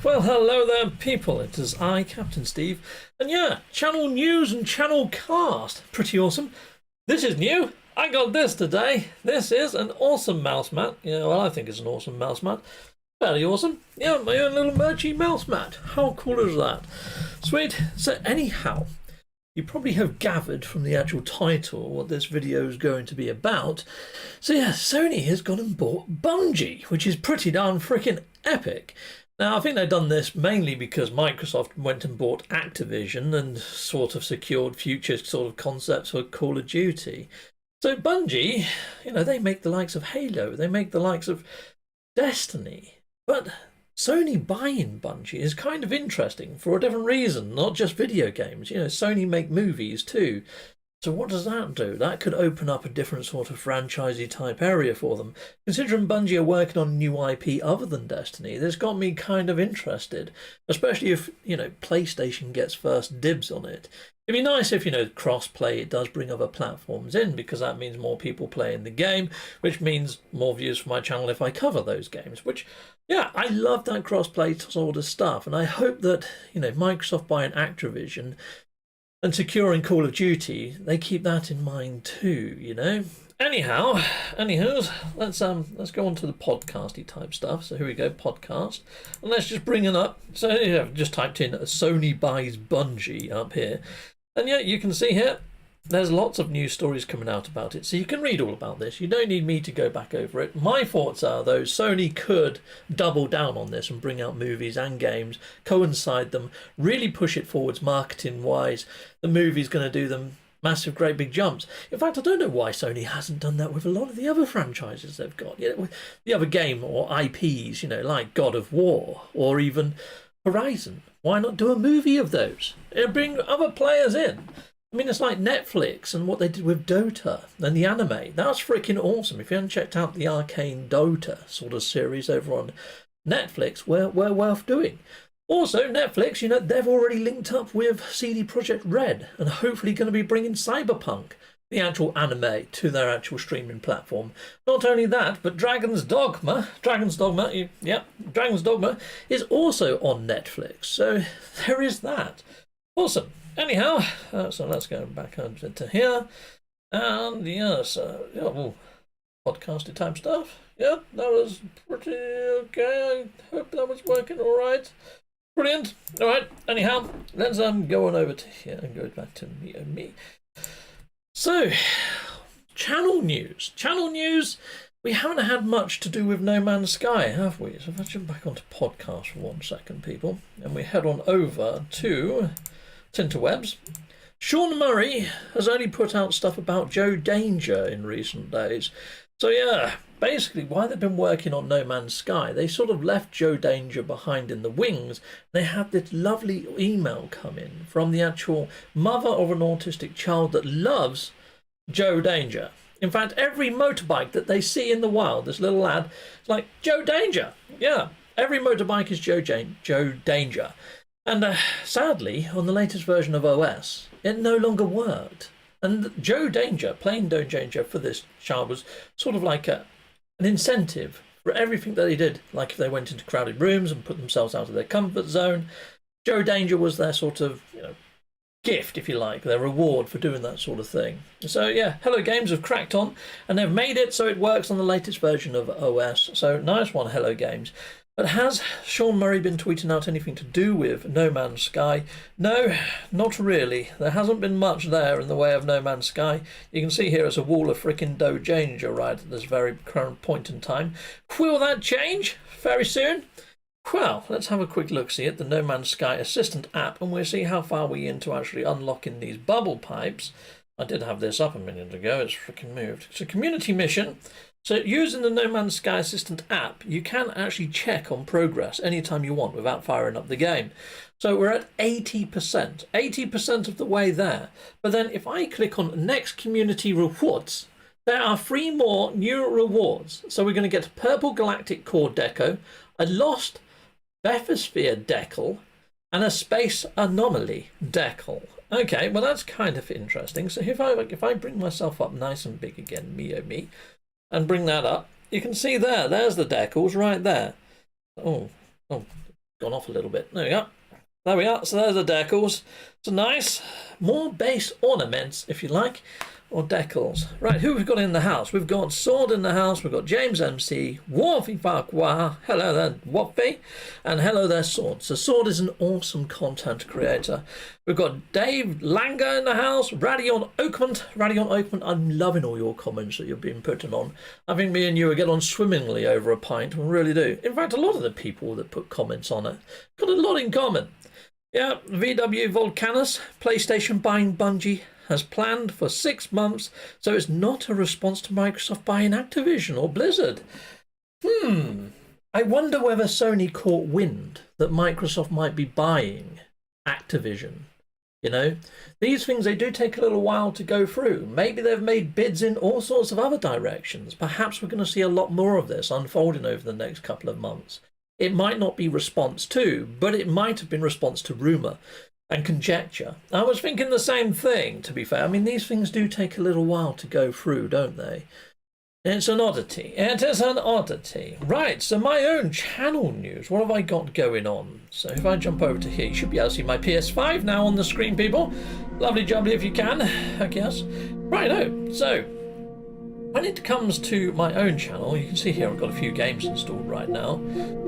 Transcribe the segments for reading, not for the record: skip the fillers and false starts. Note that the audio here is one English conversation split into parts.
Well, hello there, people. It is I, Captain Steve, and yeah, channel news and channel cast. Pretty awesome. This is new. I got this today. This is an awesome mouse mat. Yeah, well, I think it's an awesome mouse mat. Fairly awesome. Yeah, my own little merchy mouse mat. How cool is that? Sweet. So anyhow, you probably have gathered from the actual title what this video is going to be about. So yeah, Sony has gone and bought Bungie, which is pretty darn freaking epic. Now, I think they've done this mainly because Microsoft went and bought Activision and sort of secured future sort of concepts for Call of Duty. So Bungie, you know, they make the likes of Halo, they make the likes of Destiny. But Sony buying Bungie is kind of interesting for a different reason, not just video games. You know, Sony make movies too. So what does that do? That could open up a different sort of franchisey type area for them. Considering Bungie are working on new IP other than Destiny, this got me kind of interested, especially if, you know, PlayStation gets first dibs on it. It'd be nice if, you know, cross-play, it does bring other platforms in, because that means more people playing the game, which means more views for my channel if I cover those games, which, yeah, I love that cross-play sort of stuff, and I hope that, you know, Microsoft buying Activision and securing Call of Duty, they keep that in mind too, you know. Anywho, let's go on to the podcasty type stuff. So here we go, podcast, and let's just bring it up. So yeah, I've just typed in Sony buys Bungie up here, and yeah, you can see here there's lots of news stories coming out about it, so you can read all about this. You don't need me to go back over it. My thoughts are, though, Sony could double down on this and bring out movies and games, coincide them, really push it forwards marketing-wise. The movie's going to do them massive, great big jumps. In fact, I don't know why Sony hasn't done that with a lot of the other franchises they've got. You know, with the other game or IPs, you know, like God of War or even Horizon. Why not do a movie of those? Bring other players in. I mean, it's like Netflix and what they did with Dota and the anime. That's freaking awesome. If you haven't checked out the Arcane Dota sort of series over on Netflix, we're worth doing. Also, Netflix, you know, they've already linked up with CD Projekt Red and hopefully going to be bringing Cyberpunk, the actual anime, to their actual streaming platform. Not only that, but Dragon's Dogma is also on Netflix. So there is that. Awesome. Anyhow, so let's go back over to here. And yes, podcasty type stuff. Yeah, that was pretty okay. I hope that was working all right. Brilliant. All right. Anyhow, let's go on over to here and go back to me. So, channel news. Channel news. We haven't had much to do with No Man's Sky, have we? So if I jump back onto podcast for 1 second, people, and we head on over to Tinterwebs. Sean Murray has only put out stuff about Joe Danger in recent days. So yeah, basically why they've been working on No Man's Sky, they sort of left Joe Danger behind in the wings. They had this lovely email come in from the actual mother of an autistic child that loves Joe Danger. In fact, every motorbike that they see in the wild, this little lad, is like, Joe Danger. Yeah, every motorbike is Joe Danger. And sadly, on the latest version of OS, it no longer worked. And Joe Danger, playing Joe Danger for this child was sort of like an incentive for everything that they did. Like if they went into crowded rooms and put themselves out of their comfort zone, Joe Danger was their sort of, you know, gift, if you like, their reward for doing that sort of thing. So yeah, Hello Games have cracked on and they've made it so it works on the latest version of OS. So nice one, Hello Games. But has Sean Murray been tweeting out anything to do with No Man's Sky? No, not really. There hasn't been much there in the way of No Man's Sky. You can see here it's a wall of frickin' Joe Danger right at this very current point in time. Will that change very soon? Well, let's have a quick look-see at the No Man's Sky Assistant app and we'll see how far we're into actually unlocking these bubble pipes. I did have this up a minute ago, it's freaking moved. It's a community mission. So using the No Man's Sky Assistant app, you can actually check on progress anytime you want without firing up the game. So we're at 80% of the way there. But then if I click on Next Community Rewards, there are 3 more new rewards. So we're going to get Purple Galactic Core Deco, a Lost Bathysphere Decal, and a Space Anomaly Decal. Okay, well that's kind of interesting. So if I bring myself up nice and big again, me, and bring that up, you can see there's the decals right there. Oh, gone off a little bit. There we go. There we are. So there's the decals. So nice. More base ornaments, if you like, or decals. Right, who we've got in the house? We've got Sword in the house. We've got James MC, Warfy Farquhar. Hello there, Waffy. And hello there, Sword. So Sword is an awesome content creator. We've got Dave Langer in the house. Radion Oakman. Radion Oakman, I'm loving all your comments that you've been putting on. I think me and you will get on swimmingly over a pint. We really do. In fact, a lot of the people that put comments on it got a lot in common. Yeah, VW Volcanus, PlayStation buying Bungie has planned for 6 months, so it's not a response to Microsoft buying Activision or Blizzard. I wonder whether Sony caught wind that Microsoft might be buying Activision. You know, these things, they do take a little while to go through. Maybe they've made bids in all sorts of other directions. Perhaps we're going to see a lot more of this unfolding over the next couple of months. It might not be response to, but it might have been response to rumour and conjecture. I was thinking the same thing, to be fair. I mean, these things do take a little while to go through, don't they? It's an oddity. It is an oddity. Right, so my own channel news. What have I got going on? So if I jump over to here, you should be able to see my PS5 now on the screen, people. Lovely jubbly if you can, I guess. Righto, so when it comes to my own channel, you can see here I've got a few games installed right now.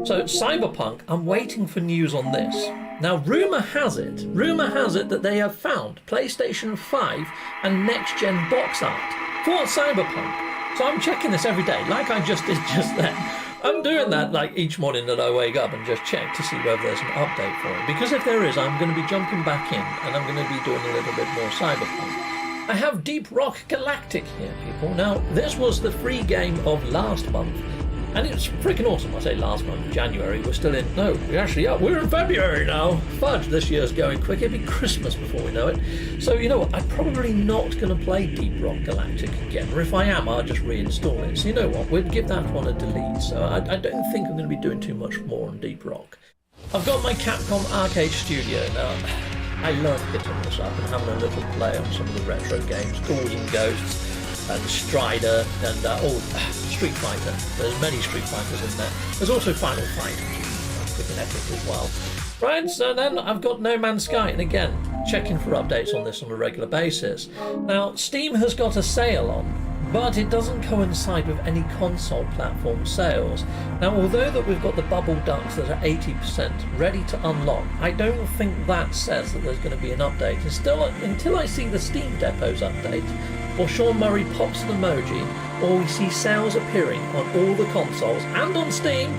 So Cyberpunk, I'm waiting for news on this. Now rumour has it that they have found PlayStation 5 and next-gen box art for Cyberpunk. So I'm checking this every day, like I just did just then. I'm doing that like each morning that I wake up and just check to see whether there's an update for it. Because if there is, I'm going to be jumping back in and I'm going to be doing a little bit more Cyberpunk. I have Deep Rock Galactic here, people. Now, this was the free game of last month, and it's freaking awesome. I say last month, January. We're still in. No, we actually are. We're in February now. Fudge, this year's going quick. It'll be Christmas before we know it. So, you know what? I'm probably not going to play Deep Rock Galactic again, or if I am, I'll just reinstall it. So, you know what? We'll give that one a delete. So, I don't think I'm going to be doing too much more on Deep Rock. I've got my Capcom Arcade Studio now. I love hitting this up and having a little play on some of the retro games, Ghouls and Ghosts, and Strider, and Street Fighter. There's many Street Fighters in there. There's also Final Fight, which is freaking epic as well. Right, so then I've got No Man's Sky, and again, checking for updates on this on a regular basis. Now, Steam has got a sale on, but it doesn't coincide with any console platform sales. Now, although that we've got the bubble ducks that are 80% ready to unlock, I don't think that says that there's going to be an update. And still, until I see the Steam Depots update, or Sean Murray pops an emoji, or we see sales appearing on all the consoles and on Steam,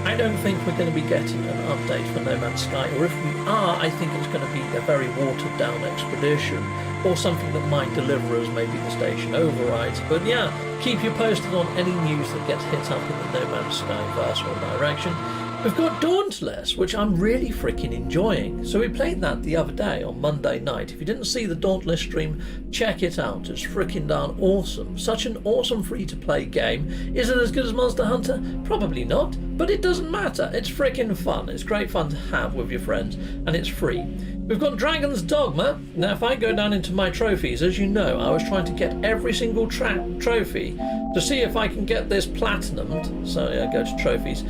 I don't think we're going to be getting an update for No Man's Sky, or if we are, I think it's going to be a very watered down expedition, or something that might deliver us maybe the station overrides. But yeah, keep you posted on any news that gets hit up in the No Man's Sky verse or direction. We've got Dauntless, which I'm really freaking enjoying. So we played that the other day on Monday night. If you didn't see the Dauntless stream, check it out. It's freaking darn awesome. Such an awesome free-to-play game. Is it as good as Monster Hunter? Probably not, but it doesn't matter. It's freaking fun. It's great fun to have with your friends, and it's free. We've got Dragon's Dogma. Now, if I go down into my trophies, as you know, I was trying to get every single trophy to see if I can get this platinumed. So yeah, go to trophies.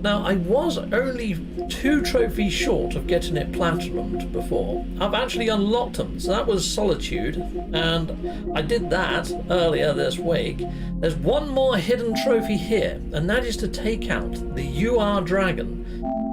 Now, I was only 2 trophies short of getting it platinumed before. I've actually unlocked them, so that was Solitude, and I did that earlier this week. There's one more hidden trophy here, and that is to take out the UR Dragon,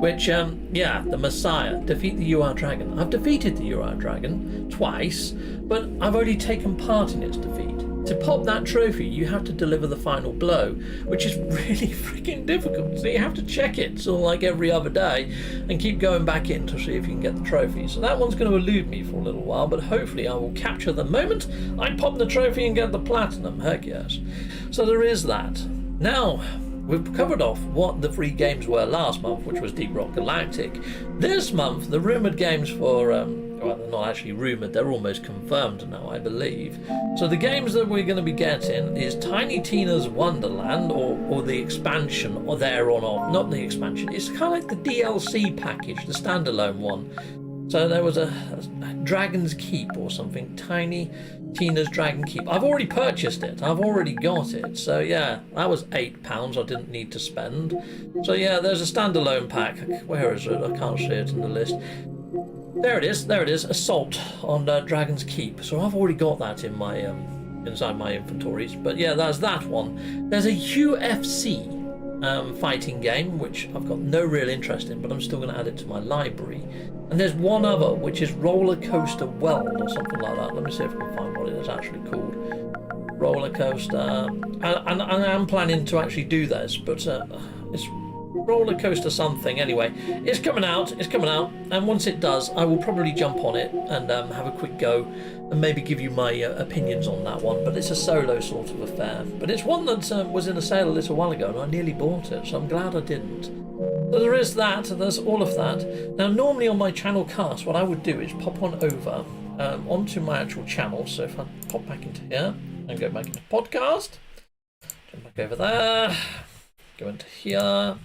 which, yeah, the Messiah, defeat the UR Dragon. I've defeated the UR Dragon twice, but I've only taken part in its defeat. To pop that trophy, you have to deliver the final blow, which is really freaking difficult. So you have to check it sort of like every other day and keep going back in to see if you can get the trophy. So that one's going to elude me for a little while, but hopefully I will capture the moment I pop the trophy and get the platinum. Heck yes. So there is that. Now, we've covered off what the free games were last month, which was Deep Rock Galactic. This month, the rumoured games for well, they're not actually rumoured, they're almost confirmed now, I believe. So the games that we're going to be getting is Tiny Tina's Wonderland, or the expansion, or there or not the expansion. It's kind of like the DLC package, the standalone one. So there was a Dragon's Keep or something, Tiny Tina's Dragon Keep. I've already purchased it, I've already got it, so yeah, that was £8 I didn't need to spend. So yeah, there's a standalone pack. Where is it? I can't see it in the list. There it is, Assault on Dragon's Keep. So I've already got that in my inside my inventories. But yeah, there's that one. There's a UFC fighting game, which I've got no real interest in, but I'm still going to add it to my library. And there's one other, which is Roller Coaster World or something like that. Let me see if I can find what it is actually called. Roller Coaster. And I am planning to actually do this, but it's Roller Coaster something. Anyway, it's coming out, and once it does, I will probably jump on it and have a quick go and maybe give you my opinions on that one. But it's a solo sort of affair. But it's one that was in a sale a little while ago, and I nearly bought it, so I'm glad I didn't. So there is that, there's all of that. Now, normally on my channel cast, what I would do is pop on over onto my actual channel. So if I pop back into here and go back into podcast, jump back over there, go into here.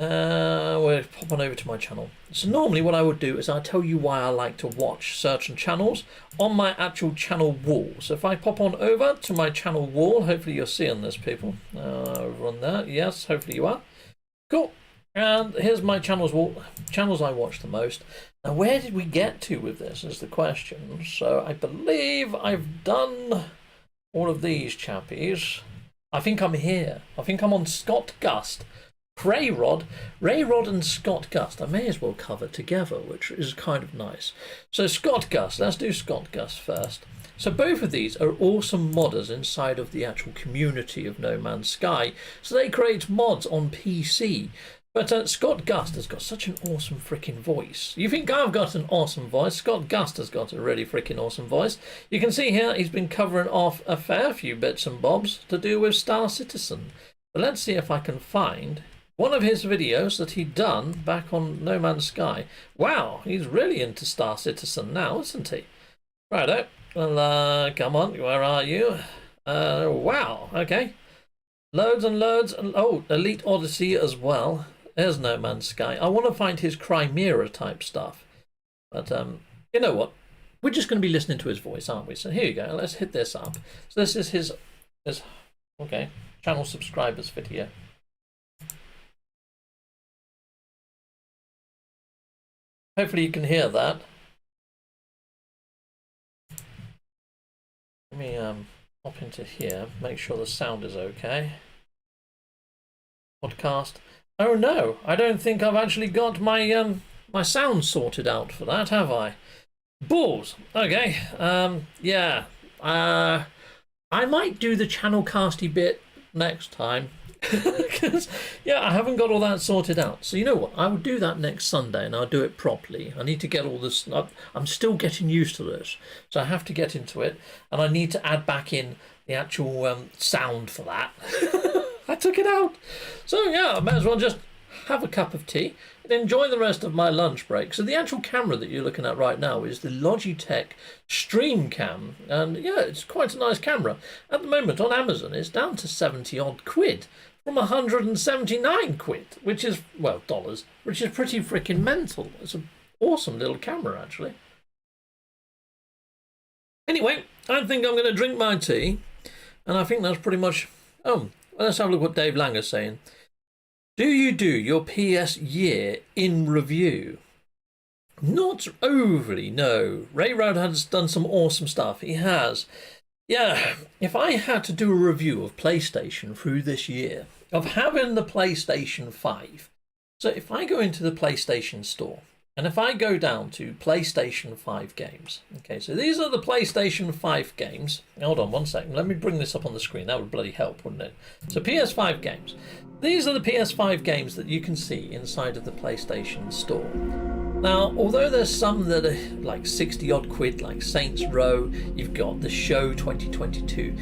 We'll pop on over to my channel. So normally what I would do is I tell you why I like to watch certain channels on my actual channel wall. So if I pop on over to my channel wall, hopefully you're seeing this, people. Over on there, yes, hopefully you are. Cool. And here's my channels wall, channels I watch the most. Now where did we get to with this is the question. So I believe I've done all of these chappies. I think I'm here. I think I'm on Scott Gust. Rayrod and Scott Gust, I may as well cover together, which is kind of nice. So Scott Gust, let's do Scott Gust first. So both of these are awesome modders inside of the actual community of No Man's Sky. So they create mods on PC. But Scott Gust has got such an awesome freaking voice. You think I've got an awesome voice? Scott Gust has got a really freaking awesome voice. You can see here he's been covering off a fair few bits and bobs to do with Star Citizen. But let's see if I can find one of his videos that he'd done back on No Man's Sky. Wow, he's really into Star Citizen now, isn't he? Righto. Well, come on, where are you? Wow, okay. Loads and loads, and oh, Elite Odyssey as well. There's No Man's Sky. I want to find his Chimera type stuff. But, you know what? We're just going to be listening to his voice, aren't we? So here you go, let's hit this up. So this is his okay, channel subscribers video. Hopefully you can hear that. Let me hop into here, make sure the sound is okay. Podcast. Oh no, I don't think I've actually got my my sound sorted out for that, have I? Balls. Okay. Yeah. I might do the channel casty bit next time. Because, yeah, I haven't got all that sorted out. So you know what? I will do that next Sunday, and I'll do it properly. I need to get all this. I'm still getting used to this, so I have to get into it, and I need to add back in the actual sound for that. I took it out. So yeah, I may as well just have a cup of tea and enjoy the rest of my lunch break. So the actual camera that you're looking at right now is the Logitech Stream Cam, and yeah, it's quite a nice camera. At the moment on Amazon, it's down to 70 odd quid. From 179 quid, which is, well, dollars, which is pretty freaking mental. It's an awesome little camera, actually. Anyway, I think I'm going to drink my tea, and I think that's pretty much... Oh, let's have a look what Dave Langer's saying. Do you do your PS year in review? Not overly, no. Rayrod has done some awesome stuff. He has. Yeah, if I had to do a review of PlayStation through this year, of having the PlayStation 5, so if I go into the PlayStation store, and if I go down to PlayStation 5 games, okay, so these are the PlayStation 5 games. Hold on one second, let me bring this up on the screen, that would bloody help, wouldn't it? So PS5 games. These are the PS5 games that you can see inside of the PlayStation store. Now, although there's some that are like 60 odd quid, like Saints Row, you've got the Show 2022.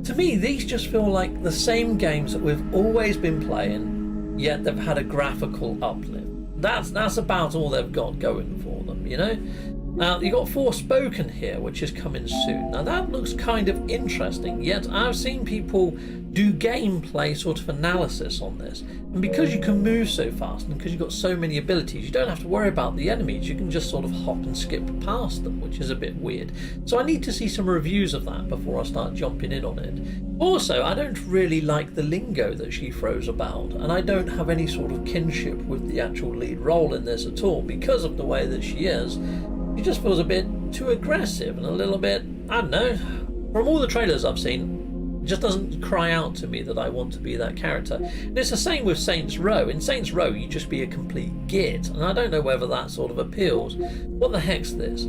To me, these just feel like the same games that we've always been playing, yet they've had a graphical uplift. That's about all they've got going for them, you know? Now, you got Forspoken here, which is coming soon. Now, that looks kind of interesting, yet I've seen people do gameplay sort of analysis on this. And because you can move so fast and because you've got so many abilities, you don't have to worry about the enemies. You can just sort of hop and skip past them, which is a bit weird. So I need to see some reviews of that before I start jumping in on it. Also, I don't really like the lingo that she throws about, and I don't have any sort of kinship with the actual lead role in this at all because of the way that she is. She just feels a bit too aggressive and a little bit, I don't know, from all the trailers I've seen, it just doesn't cry out to me that I want to be that character. And it's the same with Saints Row. In Saints Row, you just be a complete git, and I don't know whether that sort of appeals. What the heck's this?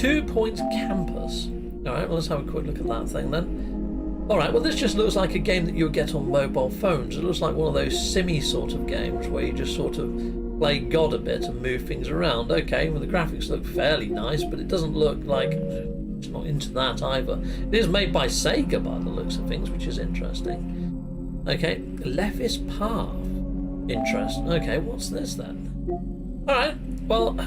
2 Points Campus. Alright, well, let's have a quick look at that thing then. Alright, well, this just looks like a game that you'll get on mobile phones. It looks like one of those simmy sort of games where you just sort of play God a bit and move things around. Okay, well, the graphics look fairly nice, but it doesn't look like it's not into that either. It is made by Sega by the looks of things, which is interesting. Okay, Lephis Path. Interesting. Okay, what's this then? Alright, well,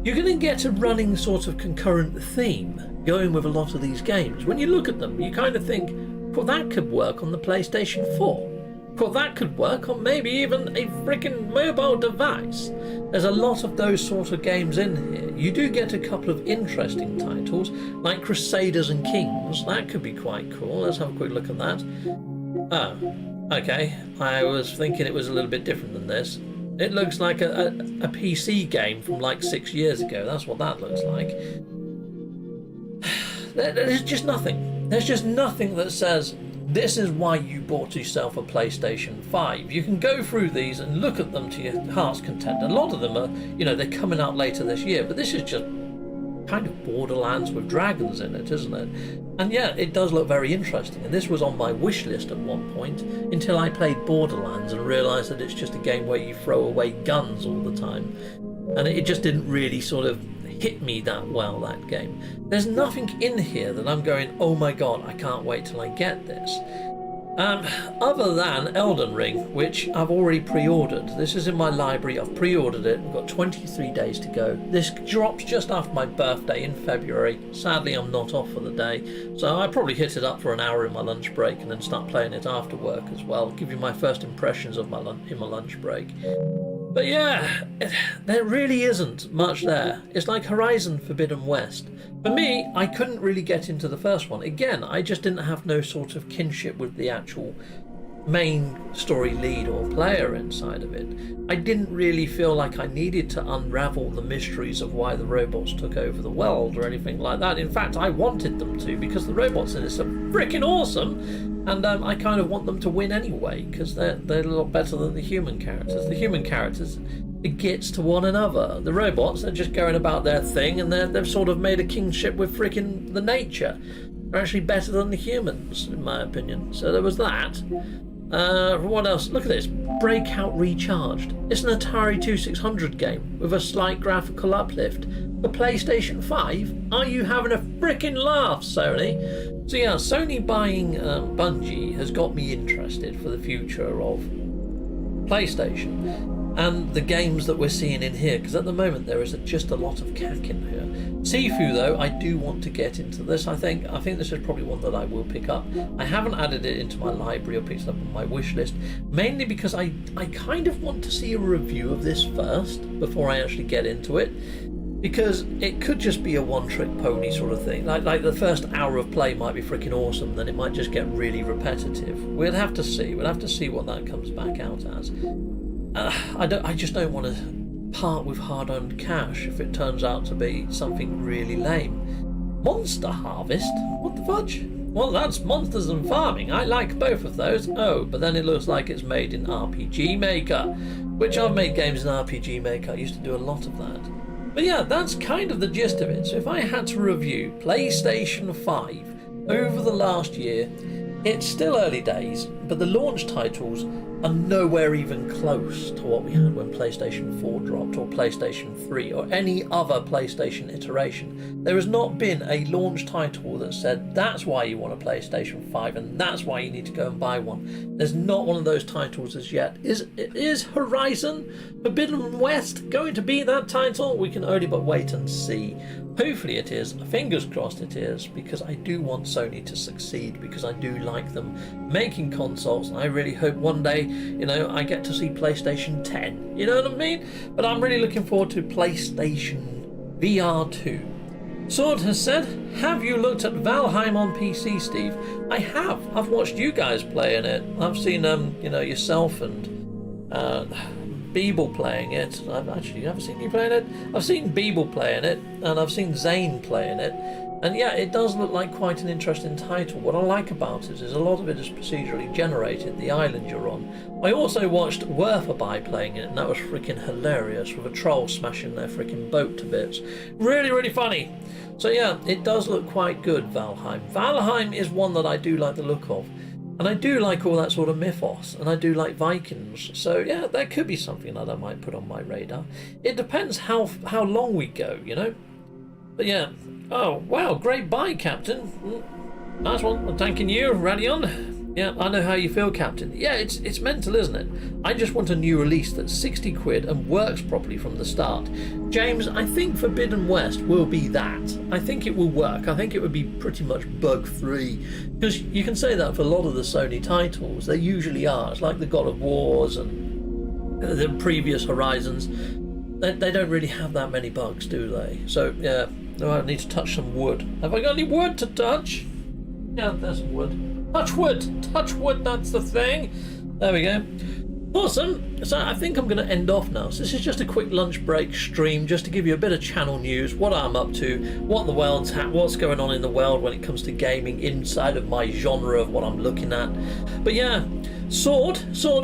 you're going to get a running sort of concurrent theme going with a lot of these games. When you look at them, you kind of think, well, that could work on the PlayStation 4. Well, that could work on maybe even a freaking mobile device. There's a lot of those sort of games in here. You do get a couple of interesting titles, like Crusaders and Kings. That could be quite cool. Let's have a quick look at that. Oh, okay. I was thinking it was a little bit different than this. It looks like a PC game from like 6 years ago. That's what that looks like. There's just nothing. There's just nothing that says, this is why you bought yourself a PlayStation 5. You can go through these and look at them to your heart's content. A lot of them are, you know, they're coming out later this year, but this is just kind of Borderlands with dragons in it, isn't it? And yeah, it does look very interesting. And this was on my wish list at one point until I played Borderlands and realised that it's just a game where you throw away guns all the time. And it just didn't really sort of hit me that well, that game. There's nothing in here that I'm going, oh my god, I can't wait till I get this. Other than Elden Ring, which I've already pre-ordered. This is in my library, I've pre-ordered it, we've got 23 days to go. This drops just after my birthday in February. Sadly, I'm not off for the day, so I probably hit it up for an hour in my lunch break and then start playing it after work as well. Give you my first impressions of my lunch break. But yeah, there really isn't much there. It's like Horizon Forbidden West. For me, I couldn't really get into the first one. Again, I just didn't have no sort of kinship with the actual main story lead or player inside of it. I didn't really feel like I needed to unravel the mysteries of why the robots took over the world or anything like that. In fact, I wanted them to, because the robots in this are freaking awesome. And I kind of want them to win anyway, because they're a lot better than the human characters. The human characters, it gets to one another. The robots, they're just going about their thing, and they've sort of made a kingship with freaking the nature. They're actually better than the humans, in my opinion. So there was that. What else? Look at this. Breakout Recharged. It's an Atari 2600 game with a slight graphical uplift. The PlayStation 5? Are you having a freaking laugh, Sony? So yeah, Sony buying Bungie has got me interested for the future of PlayStation and the games that we're seeing in here, because at the moment there is just a lot of cack in here. Sifu, though, I do want to get into this. I think this is probably one that I will pick up. I haven't added it into my library or picked it up on my wish list, mainly because I kind of want to see a review of this first before I actually get into it. Because it could just be a one-trick pony sort of thing. Like the first hour of play might be freaking awesome, then it might just get really repetitive. We'll have to see. We'll have to see what that comes back out as. I just don't want to part with hard-earned cash if it turns out to be something really lame. Monster Harvest? What the fudge? Well, that's Monsters and Farming. I like both of those. Oh, but then it looks like it's made in RPG Maker, which I've made games in RPG Maker. I used to do a lot of that. But yeah, that's kind of the gist of it. So if I had to review PlayStation 5 over the last year, it's still early days. but the launch titles are nowhere even close to what we had when PlayStation 4 dropped, or PlayStation 3, or any other PlayStation iteration. There has not been a launch title that said that's why you want a PlayStation 5 and that's why you need to go and buy one. There's not one of those titles as yet. Is Horizon Forbidden West going to be that title? We can only but wait and see. Hopefully it is. Fingers crossed it is, because I do want Sony to succeed, because I do like them making consoles, and I really hope one day, you know, I get to see PlayStation 10. You know what I mean? But I'm really looking forward to PlayStation VR 2. Sword has said, have you looked at Valheim on PC, Steve? I have. I've watched you guys playing it. I've seen you know, yourself and Beeble playing it. I've actually never seen you playing it. I've seen Beeble playing it, and I've seen Zane playing it. And yeah, it does look like quite an interesting title. What I like about it is a lot of it is procedurally generated, the island you're on. I also watched Worthaby playing it, and that was freaking hilarious, with a troll smashing their freaking boat to bits. Really, really funny. So yeah, it does look quite good, Valheim. Valheim is one that I do like the look of. And I do like all that sort of mythos, and I do like Vikings. So yeah, that could be something that I might put on my radar. It depends how long we go, you know. But yeah. Oh wow, great buy, Captain. Nice one. I'm thanking you, Radion. Yeah, I know how you feel, Captain. Yeah, it's mental, isn't it? I just want a new release that's 60 quid and works properly from the start. James, I think Forbidden West will be that. I think it will work. I think it would be pretty much bug-free. Because you can say that for a lot of the Sony titles. They usually are. It's like the God of Wars and the previous Horizons. They don't really have that many bugs, do they? So, yeah, I need to touch some wood. Have I got any wood to touch? Yeah, there's some wood. Touch wood, that's the thing. There we go. Awesome. So I think I'm going to end off now. So this is just a quick lunch break stream, just to give you a bit of channel news, what I'm up to, what the world's what's going on in the world when it comes to gaming inside of my genre of what I'm looking at. But yeah, Sword,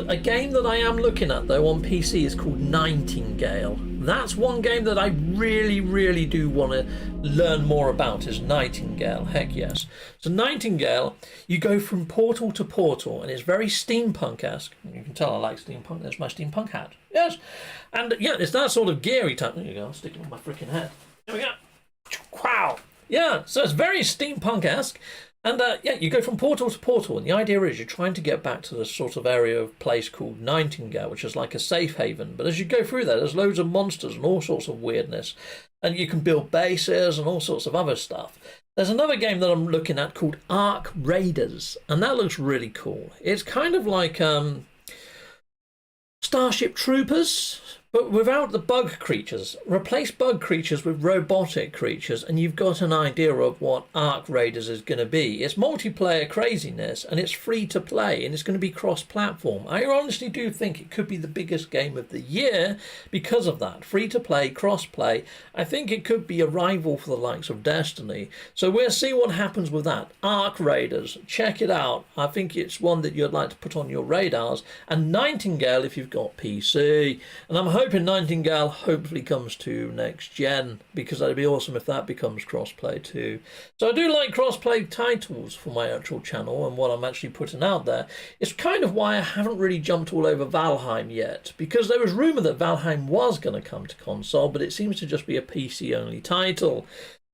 a game that I am looking at though on PC is called Nightingale. That's one game that I really do want to learn more about, is Nightingale. Heck yes. So Nightingale, you go from portal to portal, and it's very steampunk-esque. You can tell I like steampunk. There's my steampunk hat. Yes. And yeah, it's that sort of geary type. There you go. I'll stick it on my freaking head. There we go. Wow. Yeah, so it's very steampunk-esque. And yeah, you go from portal to portal, and the idea is you're trying to get back to the sort of area of place called Nightingale, which is like a safe haven. But as you go through there, there's loads of monsters and all sorts of weirdness. And you can build bases and all sorts of other stuff. There's another game that I'm looking at called Ark Raiders, and that looks really cool. It's kind of like Starship Troopers, but without the bug creatures. Replace bug creatures with robotic creatures, and you've got an idea of what Ark Raiders is going to be. It's multiplayer craziness, and it's free to play, and it's going to be cross-platform. I honestly do think it could be the biggest game of the year because of that. Free to play, cross-play. I think it could be a rival for the likes of Destiny. So we'll see what happens with that. Ark Raiders, check it out. I think it's one that you'd like to put on your radars. And Nightingale if you've got PC. And I'm hoping Nightingale hopefully comes to next gen, because that'd be awesome if that becomes crossplay too. So I do like crossplay titles for my actual channel and what I'm actually putting out there. It's kind of why I haven't really jumped all over Valheim yet, because there was rumour that Valheim was going to come to console, but it seems to just be a PC only title.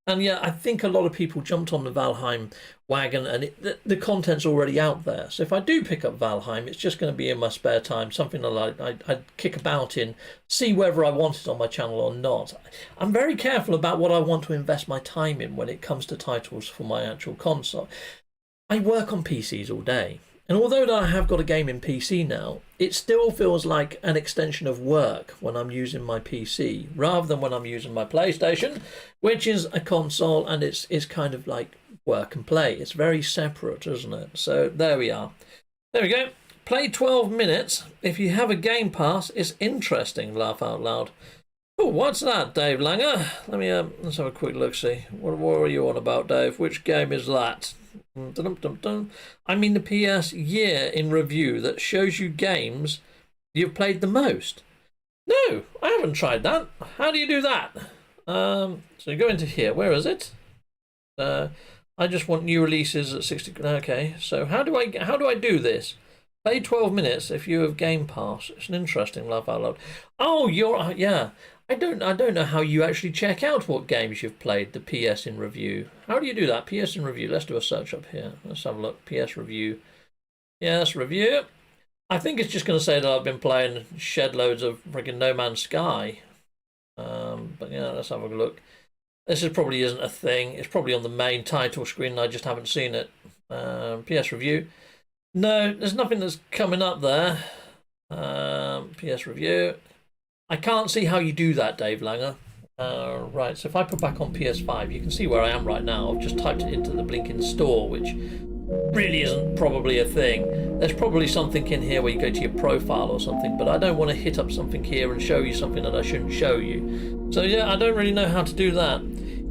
And yeah, I think a lot of people jumped on the Valheim wagon, and the content's already out there. So if I do pick up Valheim, it's just going to be in my spare time, something that I'd kick about in, see whether I want it on my channel or not. I'm very careful about what I want to invest my time in when it comes to titles for my actual console. I work on PCs all day. And although that I have got a gaming PC now, it still feels like an extension of work when I'm using my PC, rather than when I'm using my PlayStation, which is a console, and it's kind of like work and play. It's very separate, isn't it? So there we are. There we go. Play 12 minutes. If you have a Game Pass, it's interesting, laugh out loud. Oh, what's that, Dave Langer? Let's have a quick look-see. What are you on about, Dave? Which game is that? I mean the PS year in review that shows you games you've played the most. No, I haven't tried that. How do you do that? So you go into here. Where is it? I just want new releases at 60. Okay, so how do I do this? Play 12 minutes if you have Game Pass. It's an interesting laugh out loud. Oh, yeah. I don't know how you actually check out what games you've played. The PS in review. How do you do that? PS in review. Let's do a search up here. Let's have a look. PS review. Yes, review. I think it's just going to say that I've been playing shed loads of freaking No Man's Sky. But yeah, let's have a look. This probably isn't a thing. It's probably on the main title screen and I just haven't seen it. PS review. No, there's nothing that's coming up there. PS review. I can't see how you do that, Dave Langer. Right, so if I put back on PS5, you can see where I am right now. I've just typed it into the blinking store, which really isn't probably a thing. There's probably something in here where you go to your profile or something, but I don't want to hit up something here and show you something that I shouldn't show you. So yeah, I don't really know how to do that.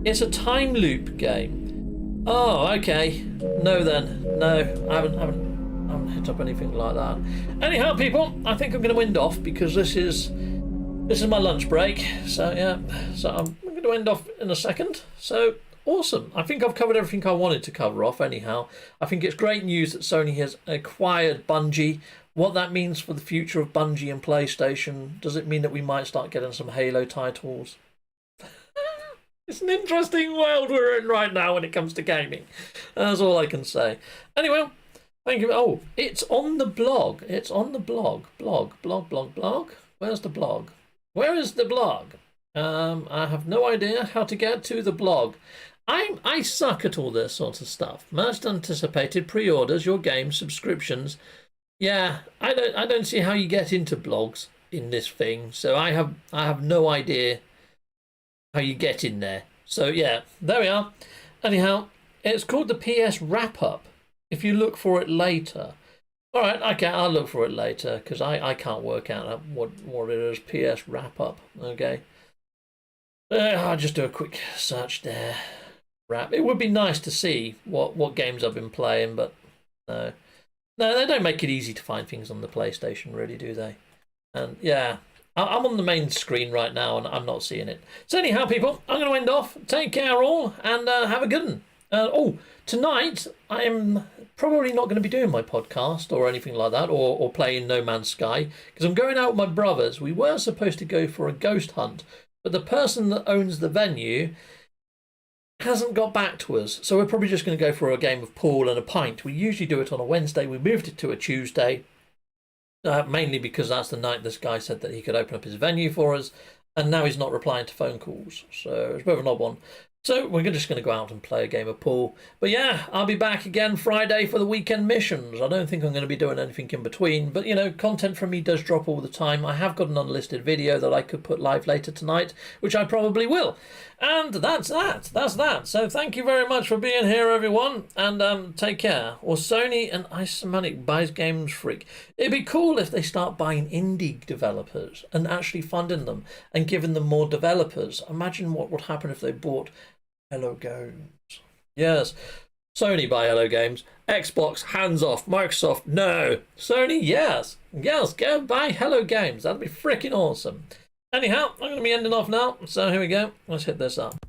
It's a time loop game. Oh, okay. No then. No, I haven't hit up anything like that. Anyhow, people, I think I'm going to end off because this is my lunch break. So yeah, so I'm going to end off in a second. So awesome. I think I've covered everything I wanted to cover off anyhow. I think it's great news that Sony has acquired Bungie. What that means for the future of Bungie and PlayStation. Does it mean that we might start getting some Halo titles? It's an interesting world we're in right now when it comes to gaming. That's all I can say. Anyway, thank you. Oh, it's on the blog. It's on the blog. Blog. Where's the blog? Where is the blog? I have no idea how to get to the blog. I suck at all this sort of stuff. Most anticipated pre-orders, your game subscriptions. Yeah, I don't see how you get into blogs in this thing. So I have no idea how you get in there. So yeah, there we are. Anyhow, it's called the PS Wrap Up. If you look for it later. All right, okay, I'll look for it later because I can't work out what it is. PS Wrap Up. Okay. I'll just do a quick search there. Wrap. It would be nice to see what games I've been playing, but no, they don't make it easy to find things on the PlayStation, really, do they? And yeah, I'm on the main screen right now, and I'm not seeing it. So anyhow, people, I'm going to end off. Take care, all, and have a good one. Oh, tonight I am probably not going to be doing my podcast or anything like that, or playing No Man's Sky, because I'm going out with my brothers. We were supposed to go for a ghost hunt, but the person that owns the venue hasn't got back to us, so we're probably just going to go for a game of pool and a pint. We usually do it on a Wednesday. We moved it to a Tuesday, mainly because that's the night this guy said that he could open up his venue for us, and now he's not replying to phone calls, so it's a bit of an odd one. So we're just going to go out and play a game of pool. But yeah, I'll be back again Friday for the weekend missions. I don't think I'm going to be doing anything in between. But, you know, content from me does drop all the time. I have got an unlisted video that I could put live later tonight, which I probably will. And that's that. That's that. So thank you very much for being here, everyone. And take care. Or Sony and Isomanic buys Games Freak. It'd be cool if they start buying indie developers and actually funding them and giving them more developers. Imagine what would happen if they bought Hello Games. Yes. Sony buy Hello Games. Xbox, hands off. Microsoft, no. Sony, yes. Yes, go buy Hello Games. That'd be freaking awesome. Anyhow, I'm going to be ending off now. So here we go. Let's hit this up.